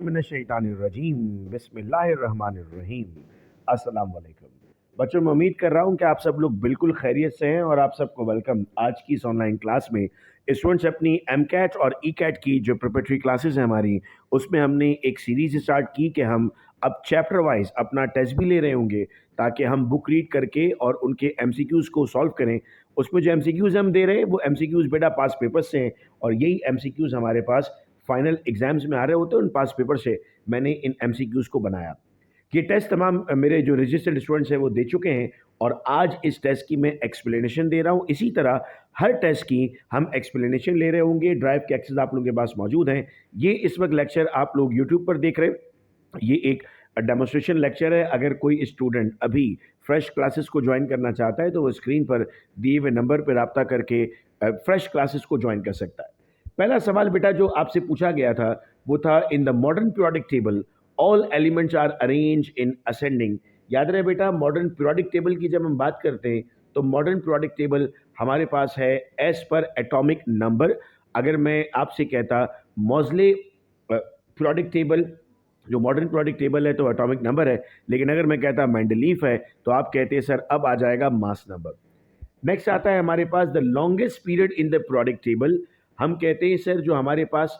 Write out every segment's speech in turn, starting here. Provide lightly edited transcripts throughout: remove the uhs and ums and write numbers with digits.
मिनश्शैतानिर्रजीम बिस्मिल्लाहिर्रहमानिर्रहीम। अस्सलाम वालेकुम बच्चों, मैं उम्मीद कर रहा हूँ कि आप सब लोग बिल्कुल खैरियत से हैं और आप सबको वेलकम आज की इस ऑनलाइन क्लास में। स्टूडेंट्स अपनी एम कैट और ई कैट की जो प्रिपरेटरी क्लासेस हैं हमारी, उसमें हमने एक सीरीज स्टार्ट की कि हम अब चैप्टर वाइज अपना टेस्ट भी ले रहे होंगे ताकि हम बुक रीड करके और उनके एमसीक्यूज़ को सॉल्व करें। उसमें जो एमसीक्यूज़ हम दे रहे हैं वो एमसीक्यूज़ बेटा पास पेपर्स से हैं और यही एमसीक्यूज़ हमारे पास फाइनल एग्जाम्स में आ रहे होते हैं। उन पास पेपर से मैंने इन एमसीक्यूज़ को बनाया। ये टेस्ट तमाम मेरे जो रजिस्टर्ड स्टूडेंट्स हैं वो दे चुके हैं और आज इस टेस्ट की मैं एक्सप्लेनेशन दे रहा हूँ। इसी तरह हर टेस्ट की हम एक्सप्लेनेशन ले रहे होंगे। ड्राइव के एक्सेस आप लोगों के पास मौजूद हैं। ये इस वक्त लेक्चर आप लोग यूट्यूब पर देख रहे हैं। ये एक डेमोस्ट्रेशन लेक्चर है। अगर कोई स्टूडेंट अभी फ्रेश क्लासेस को ज्वाइन करना चाहता है तो वो स्क्रीन पर दिए हुए नंबर पर रब्ता करके फ्रेश क्लासेस को ज्वाइन कर सकता है। पहला सवाल बेटा जो आपसे पूछा गया था वो था, in the modern periodic table all elements are arrange in ascending. याद रहे बेटा, मॉडर्न पीरियोडिक टेबल की जब हम बात करते हैं तो मॉडर्न पीरियोडिक टेबल हमारे पास है एज पर एटॉमिक नंबर। अगर मैं आपसे कहता मॉज़ले पीरियोडिक टेबल, जो मॉडर्न पीरियोडिक टेबल है तो एटॉमिक नंबर है, लेकिन अगर मैं कहता मेंडलीफ है तो आप कहते हैं सर अब आ जाएगा मास नंबर। नेक्स्ट आता है हमारे पास the longest period in the periodic table. हम कहते हैं सर जो हमारे पास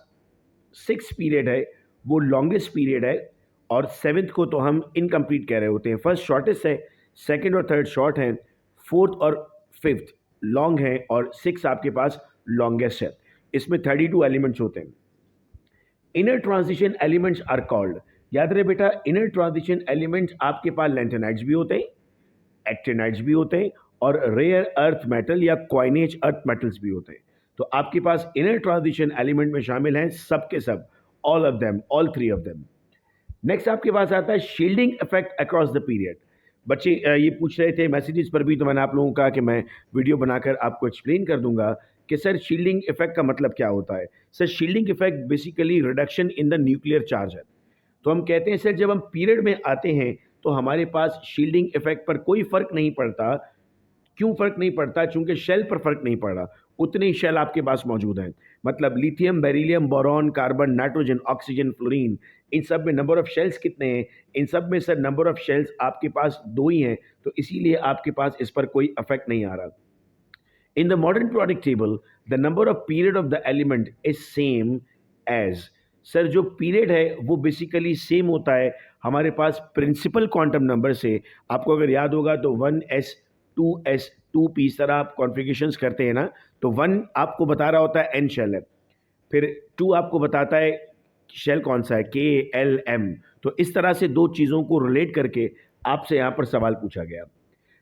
6 पीरियड है वो लॉन्गेस्ट पीरियड है और 7th को तो हम इनकम्प्लीट कह रहे होते हैं। फर्स्ट शॉर्टेस्ट है, सेकंड और थर्ड शॉर्ट है, फोर्थ और फिफ्थ लॉन्ग है और 6 आपके पास लॉन्गेस्ट है। इसमें 32 एलिमेंट्स होते हैं। Inner transition elements are called. याद रहे बेटा, इनर ट्रांजिशन एलिमेंट्स आपके पास लैंथेनाइड्स भी होते हैं, एक्टिनाइड्स भी होते हैं और रेयर अर्थ मेटल या क्वाइनेज अर्थ मेटल्स भी होते हैं। तो आपके पास इनर ट्रांजिशन एलिमेंट में शामिल हैं सब के सब, all of them, all 3 of them. Next आपके पास आता है shielding effect across the period. बच्चे ये पूछ रहे थे मैसेजेस पर भी, तो मैंने आप लोगों को कहा कि मैं वीडियो बनाकर आपको एक्सप्लेन कर दूंगा कि सर शील्डिंग इफेक्ट का मतलब क्या होता है। Sir shielding effect basically reduction in the nuclear charge है। तो हम कहते हैं सर जब हम पीरियड में आते हैं तो हमारे पास शील्डिंग इफेक्ट पर कोई फर्क नहीं पड़ता। क्यों फर्क नहीं पड़ता? चूंकि शेल पर फर्क नहीं पड़ रहा, उतने ही शेल आपके पास मौजूद हैं। मतलब lithium, beryllium, boron, carbon, nitrogen, oxygen, fluorine, इन सब में नंबर ऑफ शेल्स कितने हैं? इन सब में सर नंबर ऑफ शेल्स आपके पास 2 ही हैं, तो इसीलिए आपके पास इस पर कोई इफेक्ट नहीं आ रहा। In the modern periodic table the number of period of the element is same as. Sir जो पीरियड है वो बेसिकली सेम होता है हमारे पास प्रिंसिपल क्वांटम नंबर से। आपको अगर याद होगा तो 1s 2s 2p, इस तरह आप कॉन्फ़िगरेशंस करते हैं ना, तो 1 आपको बता रहा होता है n शेल है, फिर 2 आपको बताता है शेल कौन सा है, k l m। तो इस तरह से दो चीज़ों को रिलेट करके आपसे यहाँ पर सवाल पूछा गया।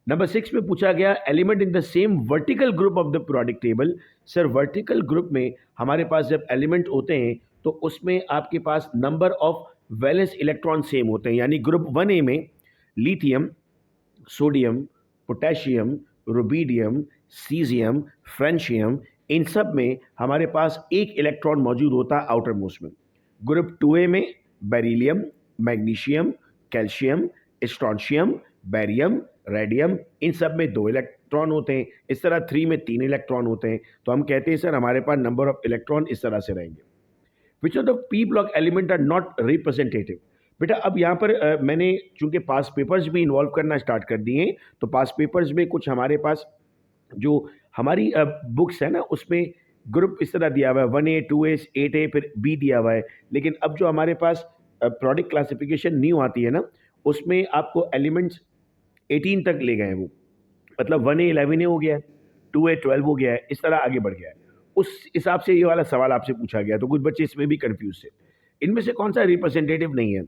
नंबर 6 में पूछा गया element in the same vertical group of the periodic table. Sir vertical group में हमारे पास जब एलिमेंट होते हैं तो उसमें आपके पास number of valence electron same होते हैं। यानी ग्रुप 1a में lithium, sodium, potassium, rubidium, caesium, francium, इन सब में हमारे पास एक इलेक्ट्रॉन मौजूद होता है आउटर मोस्ट में। ग्रुप 2a में beryllium, magnesium, calcium, strontium, barium, radium, इन सब में 2 इलेक्ट्रॉन होते हैं। इस तरह 3 में 3 इलेक्ट्रॉन होते हैं। तो हम कहते हैं सर हमारे पास नंबर ऑफ इलेक्ट्रॉन इस तरह से रहेंगे। Which of the p block element are not representative. बेटा अब यहाँ पर मैंने चूंकि पास पेपर्स भी इन्वॉल्व करना स्टार्ट कर दिए हैं, तो पास पेपर्स में कुछ हमारे पास जो हमारी बुक्स है ना उसमें ग्रुप इस तरह दिया हुआ है 1a 2a 8a फिर b दिया हुआ है। लेकिन अब जो हमारे पास प्रोडक्ट क्लासिफिकेशन न्यू आती है ना, उसमें आपको एलिमेंट्स 18 तक ले गए हैं वो। मतलब 1a 11a हो गया है, 2a 12 हो गया है, इस तरह आगे बढ़ गया है। उस हिसाब से ये वाला सवाल आपसे पूछा गया, तो कुछ बच्चे इसमें भी कंफ्यूज थे। इनमें से कौन सा रिप्रेजेंटेटिव नहीं है?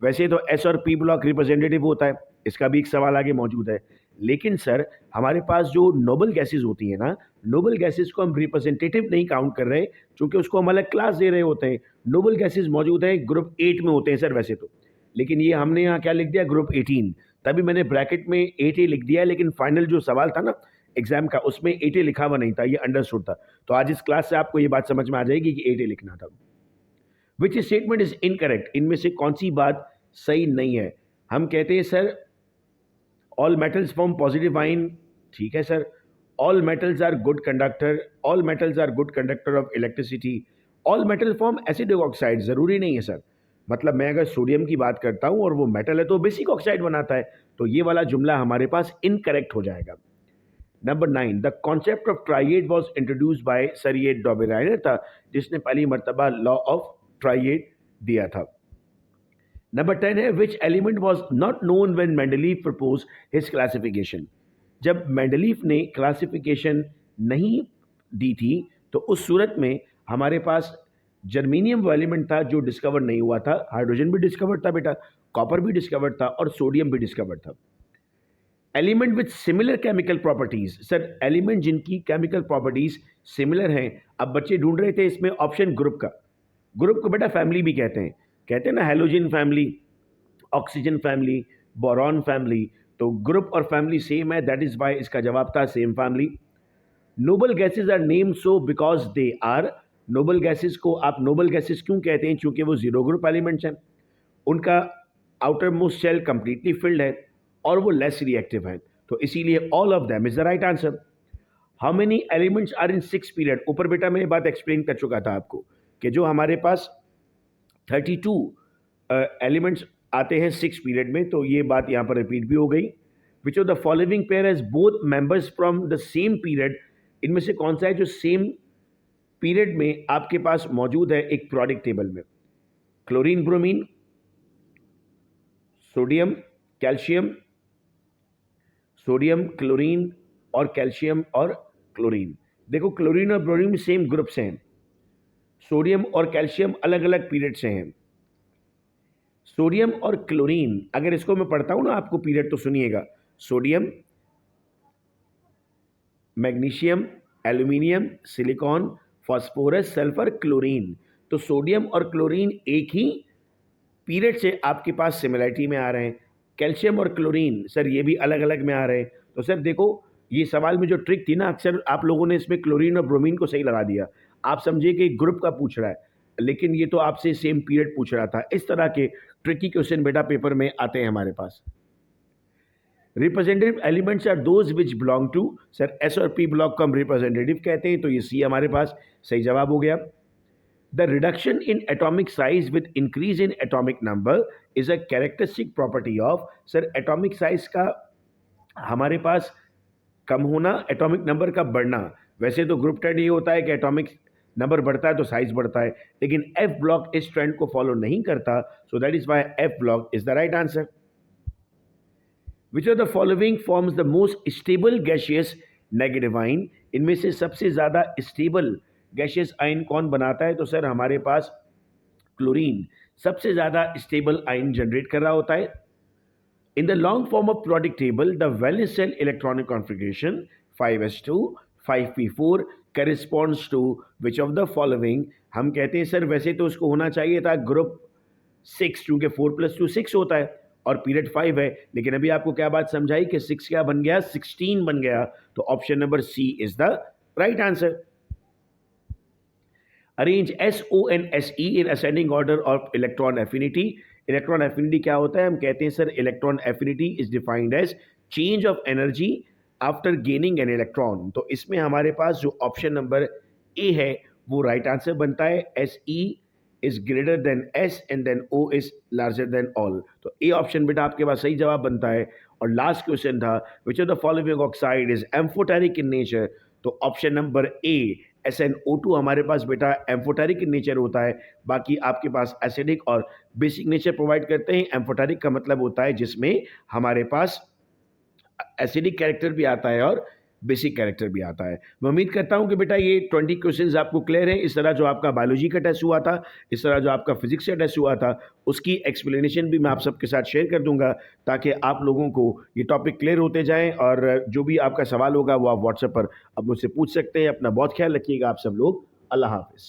वैसे तो एस और पी ब्लॉक रिप्रेजेंटेटिव होता है, इसका भी एक सवाल आगे मौजूद है। लेकिन सर हमारे पास जो नोबल गैसेज होती है ना, नोबल गैसेज को हम रिप्रेजेंटेटिव नहीं काउंट कर रहे क्योंकि उसको हम अलग क्लास दे रहे होते हैं। नोबल गैसेज मौजूद है ग्रुप 8 में होते हैं सर वैसे तो, लेकिन ये हमने यहाँ क्या लिख दिया ग्रुप 18, तभी मैंने ब्रैकेट में 8a लिख दिया है। लेकिन फाइनल जो सवाल था ना एग्जाम का उसमें 8a लिखा हुआ नहीं था, ये अंडरस्टूड था। तो आज इस क्लास से आपको ये बात समझ में आ जाएगी कि 8a लिखना था। Which statement is incorrect. इनमें से कौन सी बात सही नहीं है? हम कहते हैं sir all metals form positive ion, ठीक है sir. All metals are good conductor, all metals are good conductor of electricity. All metal form acidic oxide, जरूरी नहीं है सर। मतलब मैं अगर सोडियम की बात करता हूँ और वो मेटल है तो बेसिक ऑक्साइड बनाता है, तो ये वाला जुमला हमारे पास इनकरेक्ट हो जाएगा। Number 9, the concept of triad was introduced by sir ये डॉबेराइनर था, जिसने पहली मर्तबा लॉ ऑफ ट्राइएड दिया था। नंबर 10 है which element was not known when Mendeleev propose his classification. जब मेंडलीव ने क्लासिफिकेशन नहीं दी थी तो उस सूरत में हमारे पास जर्मेनियम वो एलिमेंट था जो डिस्कवर नहीं हुआ था। हाइड्रोजन भी डिस्कवर्ड था बेटा, कॉपर भी डिस्कवर्ड था और सोडियम भी डिस्कवर्ड था। Element with similar chemical properties, sir element जिनकी केमिकल प्रॉपर्टीज सिमिलर हैं। अब बच्चे ढूंढ रहे थे इसमें ऑप्शन ग्रुप का। ग्रुप को बेटा फैमिली भी कहते हैं ना, halogen family, oxygen family, boron family. तो ग्रुप और फैमिली सेम है, दैट इज वाई इसका जवाब था same family. Noble gases are name so because they are, noble gases को आप नोबल गैसेज क्यों कहते हैं? क्योंकि वो जीरो ग्रुप एलिमेंट्स हैं, उनका outermost shell completely filled है और वो लेस रिएक्टिव है, तो इसीलिए all of them is the right answer. How many elements are in 6 period? ऊपर बेटा मैं ये बात एक्सप्लेन कर चुका था आपको कि जो हमारे पास 32 एलिमेंट्स आते हैं 6 पीरियड में, तो ये बात यहाँ पर रिपीट भी हो गई। विच of the following pair has both members from the same period? इनमें से कौन सा है जो सेम पीरियड में आपके पास मौजूद है एक प्रोडिक्ट टेबल में? Chlorine bromine, sodium calcium, sodium chlorine और कैल्शियम और क्लोरीन। देखो क्लोरीन और ब्रोमीन सेम ग्रुप से हैं, सोडियम और कैल्शियम अलग अलग पीरियड से हैं। सोडियम और क्लोरीन अगर इसको मैं पढ़ता हूं ना आपको पीरियड, तो सुनिएगा, sodium, magnesium, aluminium, silicon, phosphorus, sulphur, chlorine. तो सोडियम और क्लोरीन एक ही पीरियड से आपके पास सिमिलरिटी में आ रहे हैं। कैल्शियम और क्लोरीन सर ये भी अलग अलग में आ रहे हैं। तो सर देखो ये सवाल में जो ट्रिक थी ना, अक्सर आप लोगों ने इसमें क्लोरीन और ब्रोमीन को सही लगा दिया। आप समझिए कि ग्रुप का पूछ रहा है, लेकिन ये तो आपसे सेम पीरियड पूछ रहा था। इस तरह के ट्रिकी क्वेश्चन बेटा पेपर में आते हैं हमारे पास। Representative elements are those which belong to, सर एस और पी ब्लॉक को हम रिप्रेजेंटेटिव कहते हैं, तो ये सी हमारे पास सही जवाब हो गया। The reduction in atomic size with increase in atomic number is a characteristic property of, sir atomic size का हमारे पास कम होना, एटॉमिक नंबर का बढ़ना। वैसे तो ग्रुप ट्रेंड ये होता है कि एटॉमिक नंबर बढ़ता है तो साइज बढ़ता है, लेकिन एफ ब्लॉक इस ट्रेंड को फॉलो नहीं करता, so that is why F block is the right answer. Which of the following forms the most stable gaseous negative ion? इनमें से सबसे ज्यादा स्टेबल गैशियस आइन कौन बनाता है? तो सर हमारे पास क्लोरीन सबसे ज्यादा स्टेबल आइन जनरेट कर रहा होता है। In the long form of periodic table the valence shell electronic configuration 5s2 5p4 corresponds to which of the following? हम कहते हैं सर वैसे तो उसको होना चाहिए था ग्रुप 6, क्योंकि 4 + 2 6 होता है और पीरियड 5 है, लेकिन अभी आपको क्या बात समझाई कि 6 क्या बन गया, 16 बन गया, तो option number C is the right answer. Arrange SONSE in ascending order of electron affinity. Electron affinity क्या होता है? हम कहते हैं sir electron affinity is defined as change of energy after gaining an electron. तो इसमें हमारे पास जो ऑप्शन नंबर ए है वो राइट आंसर बनता है। SE is greater than S and then O is larger than all, तो ए ऑप्शन बेटा आपके पास सही जवाब बनता है। और लास्ट क्वेश्चन था विच of the following oxide is amphoteric in nature? तो ऑप्शन नंबर ए SnO2 हमारे पास बेटा एम्फोटेरिक इन नेचर होता है। बाकी आपके पास एसिडिक और बेसिक नेचर प्रोवाइड करते हैं। एम्फोटेरिक का मतलब होता है जिसमें हमारे पास एसिडिक कैरेक्टर भी आता है और बेसिक कैरेक्टर भी आता है। मैं उम्मीद करता हूं कि बेटा ये 20 क्वेश्चंस आपको क्लियर है। इस तरह जो आपका बायोलॉजी का टेस्ट हुआ था, इस तरह जो आपका फिजिक्स का टेस्ट हुआ था, उसकी एक्सप्लेनेशन भी मैं आप सबके साथ शेयर कर दूंगा ताकि आप लोगों को ये टॉपिक क्लियर होते जाएं। और जो भी आपका सवाल होगा वो आप व्हाट्सएप पर अब मुझसे पूछ सकते हैं। अपना बहुत ख्याल रखिएगा आप सब लोग। अल्लाह हाफिज़।